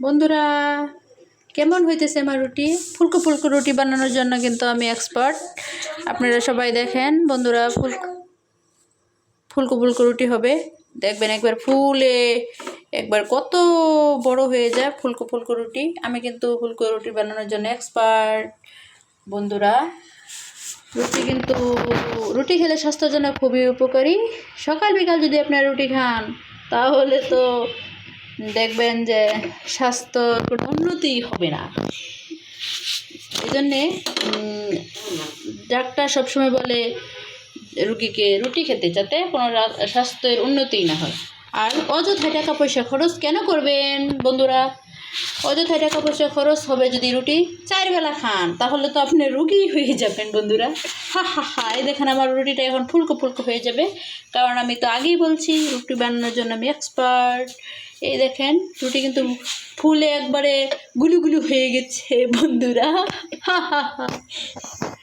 বন্ধুরা কেমন হইতেছে আমার রুটি? ফুলকো ফুলকো রুটি বানানোর জন্য কিন্তু আমি এক্সপার্ট। আপনারা সবাই দেখেন বন্ধুরা, ফুলকো ফুলকো রুটি হবে। দেখবেন একবার ফুলে একবার কত বড় হয়ে যায় ফুলকো ফুলকো রুটি। আমি কিন্তু ফুলকো রুটি বানানোর জন্য এক্সপার্ট। বন্ধুরা রুটি খেলে স্বাস্থ্যের জন্য খুবই উপকারী। সকাল বিকাল যদি আপনারা রুটি খান তাহলে তো দেখবেন যে স্বাস্থ্যর কোনো উন্নতি হবে না। এই জন্যে ডাক্তার সবসময় বলে রুগীকে রুটি খেতে, যাতে কোনো স্বাস্থ্যের উন্নতি না হয়। আর অযথায় টাকা পয়সা খরচ কেন করবেন বন্ধুরা? অযথায় টাকা পয়সা খরচ হবে যদি রুটি 4 বেলা খান, তাহলে তো আপনি রুগী হয়ে যাবেন বন্ধুরা। হা হা হা, এই দেখেন আমার রুটিটা এখন ফুলকো ফুলকো হয়ে যাবে, কারণ আমি তো আগেই বলছি রুটি বানানোর জন্য আমি এক্সপার্ট। এই দেখেন রুটি কিন্তু ফুলে একবারে গুলু গুলু হয়ে গেছে বন্ধুরা। হা হা হা।